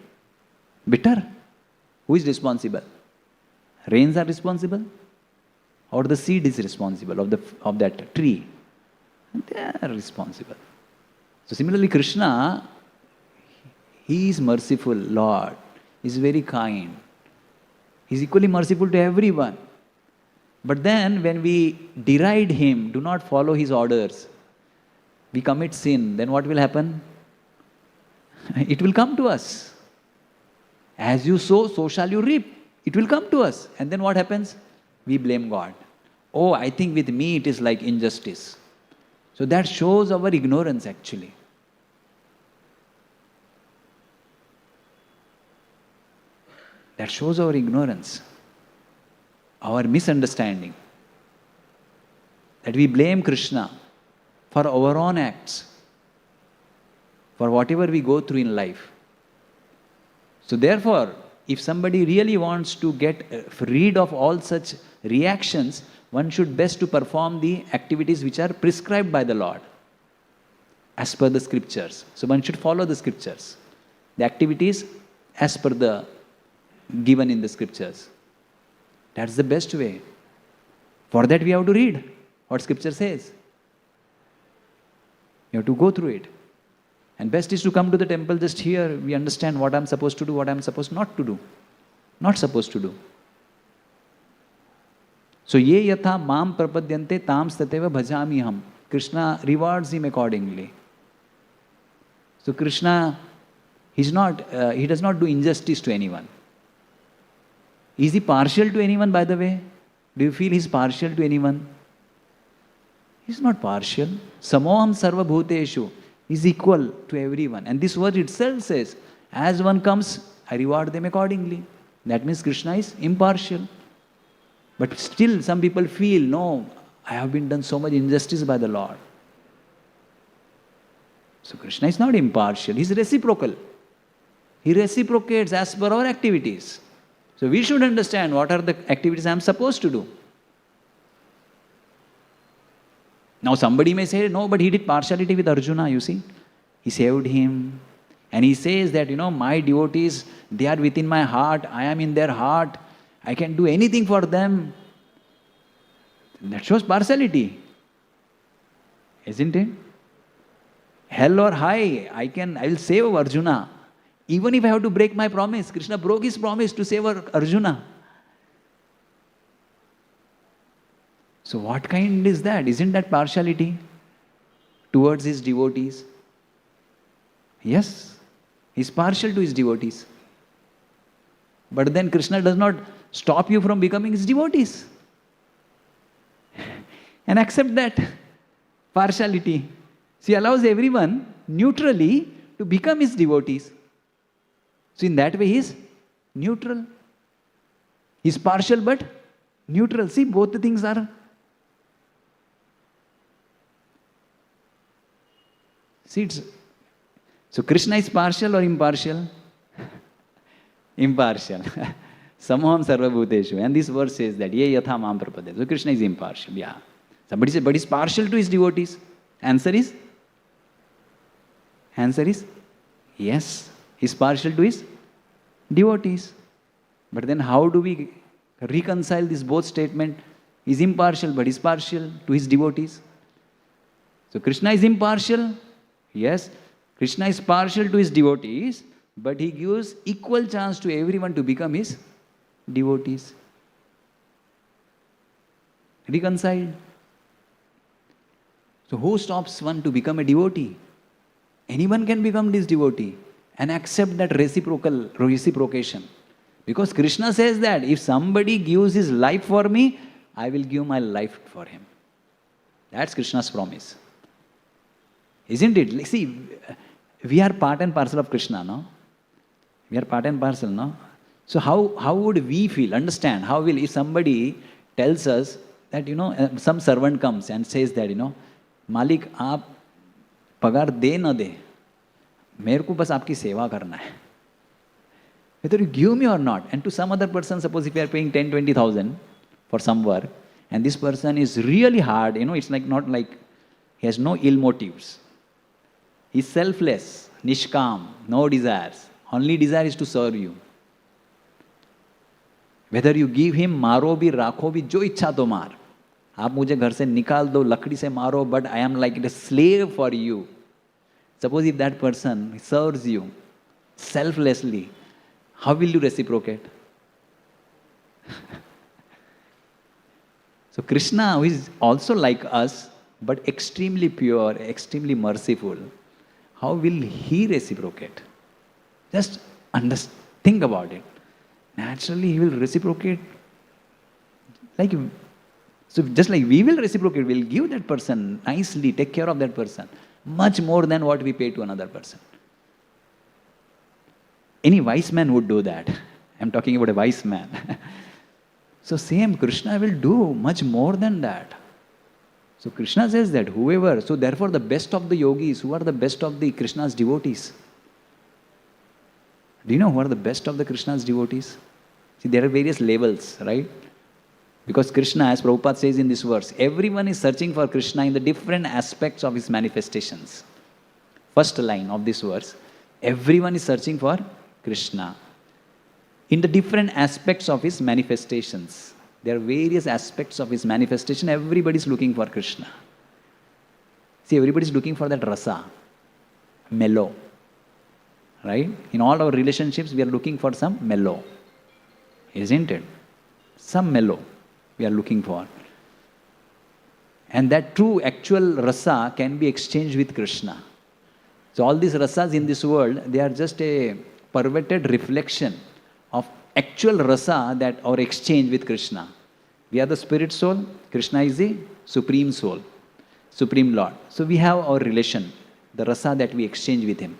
bitter. Who is responsible? Rains are responsible? Or the seed is responsible of that tree? They are responsible. So similarly, Krishna, he is merciful, Lord. He is very kind. He is equally merciful to everyone. But then when we deride him, do not follow his orders, we commit sin, then what will happen? It will come to us. As you sow, so shall you reap. It will come to us. And then what happens? We blame God. Oh, I think with me it is like injustice. So that shows our ignorance actually. That shows our ignorance, our misunderstanding. That we blame Krishna for our own acts, for whatever we go through in life. So therefore, if somebody really wants to get rid of all such reactions, one should best to perform the activities which are prescribed by the Lord, as per the scriptures. So one should follow the scriptures, the activities as per the given in the scriptures. That's the best way. For that we have to read what scripture says. You have to go through it. And best is to come to the temple, just here we understand what I'm supposed to do, what I'm supposed not to do. Not supposed to do. So ye yatha mam prapadyante tam stateva bhajamiham. Krishna rewards him accordingly. So Krishna, he does not do injustice to anyone. Is he partial to anyone, by the way? Do you feel he's partial to anyone? He's not partial. Samoham sarva bhuteshu. He's equal to everyone. And this word itself says, as one comes, I reward them accordingly. That means Krishna is impartial. But still some people feel, no, I have been done so much injustice by the Lord. So Krishna is not impartial. He's reciprocal. He reciprocates as per our activities. So we should understand what are the activities I am supposed to do. Now somebody may say, no, but he did partiality with Arjuna, you see. He saved him. And he says that, my devotees, they are within my heart. I am in their heart. I can do anything for them. That shows partiality. Isn't it? Hell or high, I will save Arjuna. Even if I have to break my promise. Krishna broke his promise to save Arjuna. So what kind is that? Isn't that partiality towards his devotees? Yes, he's partial to his devotees. But then Krishna does not stop you from becoming his devotees. And accept that partiality. So he allows everyone neutrally to become his devotees. So in that way he is neutral. He is partial but neutral. See, both the things are. See, so Krishna is partial or impartial? Impartial. Samaham sarvabhuteshu. And this verse says that, ye yatha mam prapade. So Krishna is impartial. Yeah. Somebody says, but he's partial to his devotees. Answer is yes. He's partial to his devotees. But then how do we reconcile this both statement? He's impartial, but he's partial to his devotees. So Krishna is impartial. Yes. Krishna is partial to his devotees, but he gives equal chance to everyone to become his devotees. Reconciled. So who stops one to become a devotee? Anyone can become this devotee and accept that reciprocation. Because Krishna says that if somebody gives his life for me, I will give my life for him. That's Krishna's promise. Isn't it? See, we are part and parcel of Krishna, no? We are part and parcel, no? So how would we feel? Understand, how will, if somebody tells us that, some servant comes and says that, Malik, aap pagar de na de, मेरे को बस आपकी सेवा करना है. Whether you give me or not. And to some other person, suppose if you are paying 10-20,000 for some work, and this person is really hard, it's like not like he has no ill motives. He's selfless, nishkam, no desires. Only desire is to serve you. Whether you give him मारो भी राखो भी जो इच्छा तो मार. आप मुझे घर से निकाल दो लकड़ी से मारो, but I am like a slave for you. Suppose if that person serves you selflessly, how will you reciprocate? So Krishna, who is also like us, but extremely pure, extremely merciful, how will he reciprocate? Just think about it. Naturally, he will reciprocate. So just like we will reciprocate, we'll give that person nicely, take care of that person, much more than what we pay to another person. Any wise man would do that. I'm talking about a wise man. So same, Krishna will do much more than that. So Krishna says that whoever, so therefore the best of the yogis, who are the best of the Krishna's devotees? Do you know who are the best of the Krishna's devotees? See, there are various levels, right? Because Krishna, as Prabhupada says in this verse, everyone is searching for Krishna in the different aspects of his manifestations. First line of this verse, everyone is searching for Krishna in the different aspects of his manifestations. There are various aspects of his manifestation. Everybody is looking for Krishna. See, everybody is looking for that rasa, mellow. Right? In all our relationships, we are looking for some mellow. Isn't it? Some mellow we are looking for. And that true, actual rasa can be exchanged with Krishna. So all these rasas in this world, they are just a perverted reflection of actual rasa that our exchange with Krishna. We are the spirit soul, Krishna is the supreme soul, supreme Lord. So we have our relation, the rasa that we exchange with him.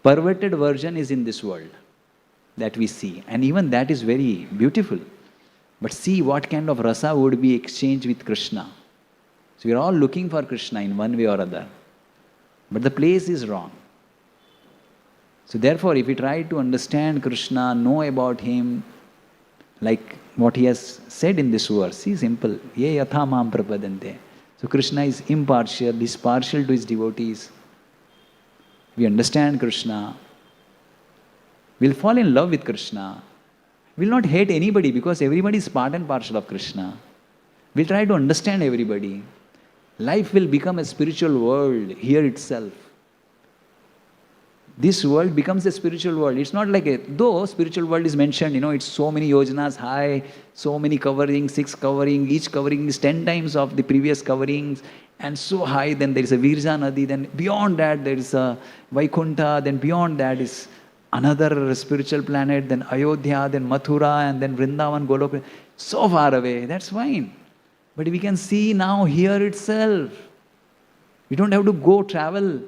Perverted version is in this world that we see, and even that is very beautiful. But see what kind of rasa would be exchanged with Krishna. So we are all looking for Krishna in one way or other. But the place is wrong. So therefore, if we try to understand Krishna, know about him, like what he has said in this verse, see, simple. Ye yatha mam prapadante. So Krishna is impartial, he's partial to his devotees. We understand Krishna. We'll fall in love with Krishna. We'll not hate anybody because everybody is part and parcel of Krishna. We'll try to understand everybody. Life will become a spiritual world here itself. This world becomes a spiritual world. It's not like though spiritual world is mentioned, it's so many yojanas high, so many coverings, 6 covering, each covering is 10 times of the previous coverings, and so high, then there is a Virja Nadi, then beyond that there is a Vaikunta, then beyond that is another spiritual planet, then Ayodhya, then Mathura, and then Vrindavan, Goloka, so far away, that's fine. But we can see now here itself. We don't have to go travel.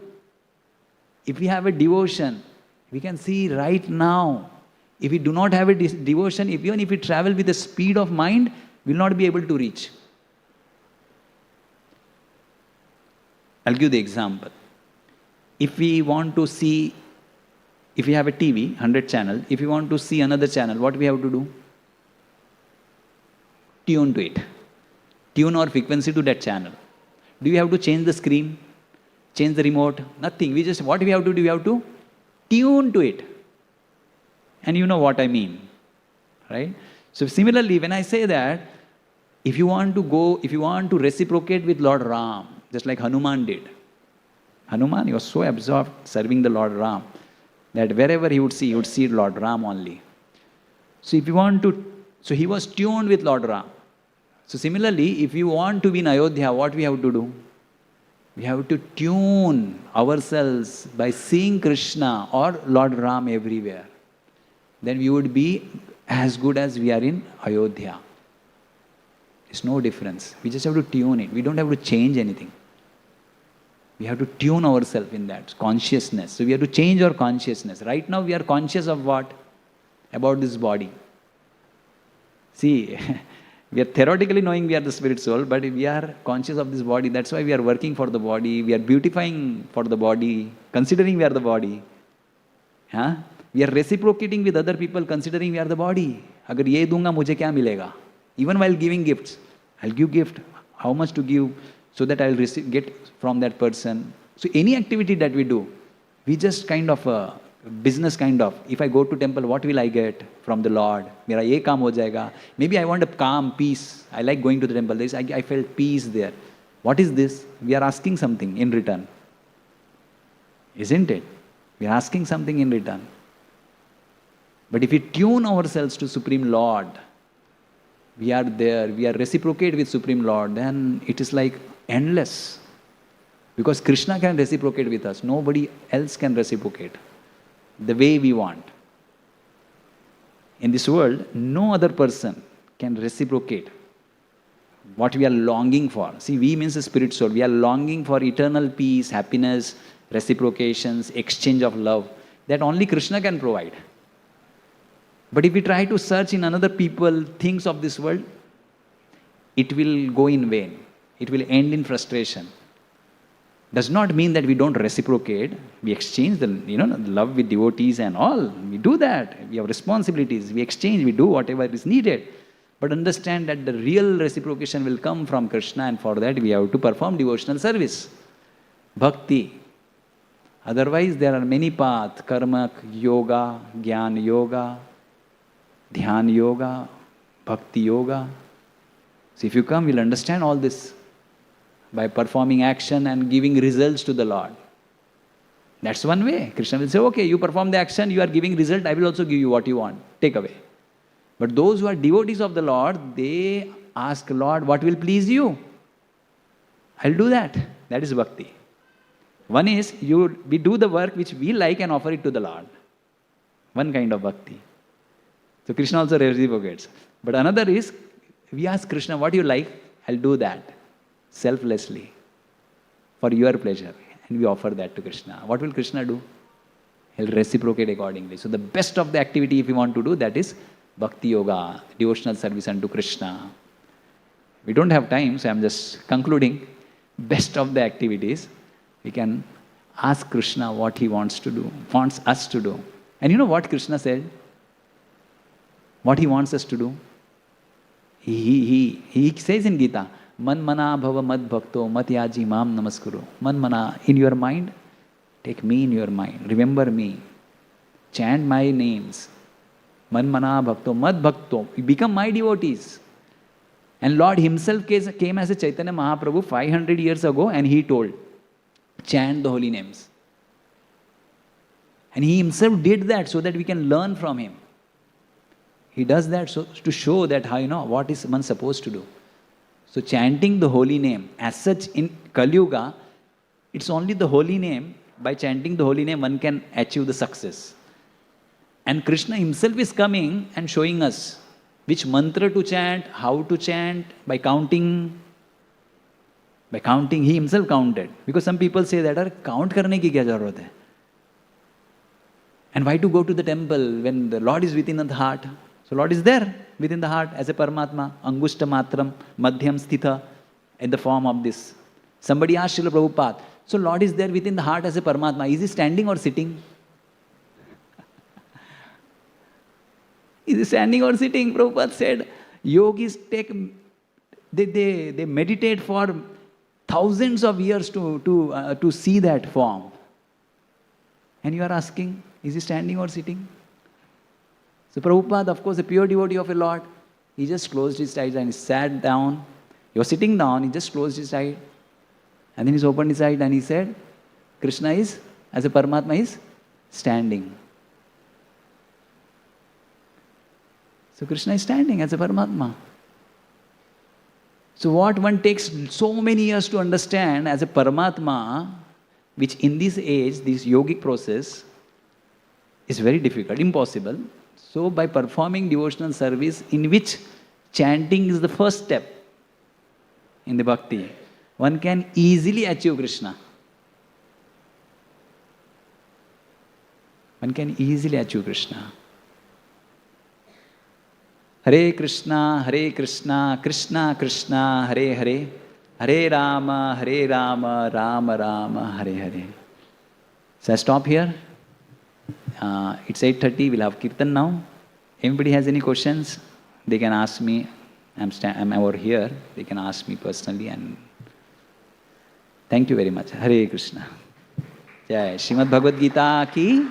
If we have a devotion, we can see right now. If we do not have a devotion, even if we travel with the speed of mind, we will not be able to reach. I'll give the example. If we want to see, if we have a TV, 100 channel, if we want to see another channel, what we have to do? Tune to it. Tune our frequency to that channel. Do you have to change the screen? Change the remote? Nothing. What we have to do? We have to tune to it. And you know what I mean, right? So similarly, when I say that, if you want to reciprocate with Lord Ram, just like Hanuman did. Hanuman, he was so absorbed serving the Lord Ram that wherever he would see Lord Ram only. So he was tuned with Lord Ram. So similarly, if you want to be in Ayodhya, what we have to do? We have to tune ourselves by seeing Krishna or Lord Ram everywhere. Then we would be as good as we are in Ayodhya. There's no difference. We just have to tune it. We don't have to change anything. We have to tune ourselves in that consciousness. So we have to change our consciousness. Right now we are conscious of what? About this body. See, we are theoretically knowing we are the spirit soul, but we are conscious of this body. That's why we are working for the body. We are beautifying for the body, considering we are the body. Huh? We are reciprocating with other people, considering we are the body. Agar ye dunga, mujhe kya milega? Even while giving gifts, I'll give gift. How much to give so that I'll get from that person. So any activity that we do, we just kind of business kind of. If I go to temple, what will I get from the Lord? Mera ye kaam ho jayega. Maybe I want a calm, peace. I like going to the temple. I felt peace there. What is this? We are asking something in return. Isn't it? We are asking something in return. But if we tune ourselves to Supreme Lord, we are there, we are reciprocate with Supreme Lord, then it is like endless. Because Krishna can reciprocate with us. Nobody else can reciprocate the way we want. In this world, no other person can reciprocate what we are longing for. See, we means the spirit soul. We are longing for eternal peace, happiness, reciprocations, exchange of love. That only Krishna can provide. But if we try to search in another people, things of this world, it will go in vain. It will end in frustration. Does not mean that we don't reciprocate. We exchange the love with devotees and all. We do that. We have responsibilities. We exchange. We do whatever is needed. But understand that the real reciprocation will come from Krishna, and for that we have to perform devotional service. Bhakti. Otherwise there are many paths. Karma, yoga, jnana yoga, dhyan yoga, bhakti yoga. So if you come, you'll understand all this. By performing action and giving results to the Lord. That's one way. Krishna will say, okay, you perform the action, you are giving result, I will also give you what you want. Take away. But those who are devotees of the Lord, they ask, Lord, what will please you? I'll do that. That is bhakti. One is, we do the work which we like and offer it to the Lord. One kind of bhakti. So Krishna also reciprocates. But another is, we ask Krishna, what you like? I'll do that. Selflessly, for your pleasure, and we offer that to Krishna. What will Krishna do? He'll reciprocate accordingly. So the best of the activity, if you want to do, that is bhakti yoga, devotional service unto Krishna. We don't have time, so I'm just concluding. Best of the activities, we can Ask Krishna what he wants to do, wants us to do. And you know what Krishna said? What he wants us to do? He says in Gita, Man mana bhava mad bhakto mat yaji mam namaskuru. Man mana, in your mind, take me in your mind. Remember me. Chant my names. Man mana bhakto mad bhakto. You become my devotees. And Lord himself came as a Chaitanya Mahaprabhu 500 years ago and he told, chant the holy names. And he himself did that so that we can learn from him. He does that so, to show that how, what is one supposed to do. So chanting the holy name, as such in Kali Yuga, it's only the holy name, by chanting the holy name one can achieve the success. And Krishna himself is coming and showing us which mantra to chant, how to chant, by counting. By counting, he himself counted. Because some people say that, count karne ki kya zarurat hai? And why to go to the temple when the Lord is within the heart? So Lord is there within the heart as a Paramatma, Angushta Matram, Madhyam Sthita, in the form of this. Somebody asked Srila Prabhupada, so Lord is there within the heart as a Paramatma. Is he standing or sitting? Is he standing or sitting? Prabhupada said, yogis they meditate for thousands of years to see that form. And you are asking, is he standing or sitting? So Prabhupada, of course, a pure devotee of a Lord, he just closed his eyes and he sat down. He was sitting down, he just closed his eyes. And then he opened his eyes and he said, Krishna is, as a Paramatma, is standing. So Krishna is standing as a Paramatma. So what one takes so many years to understand as a Paramatma, which in this age, this yogic process, is very difficult, impossible. So by performing devotional service, in which chanting is the first step in the bhakti, one can easily achieve Krishna. One can easily achieve Krishna. Hare Krishna, Krishna Krishna, Hare Hare, Hare Rama, Rama Rama, Hare Hare. So I stop here. It's 8:30, we'll have Kirtan now. Anybody has any questions? They can ask me. I'm over here. They can ask me personally. And thank you very much. Hare Krishna. Jai Srimad Bhagavad Gita ki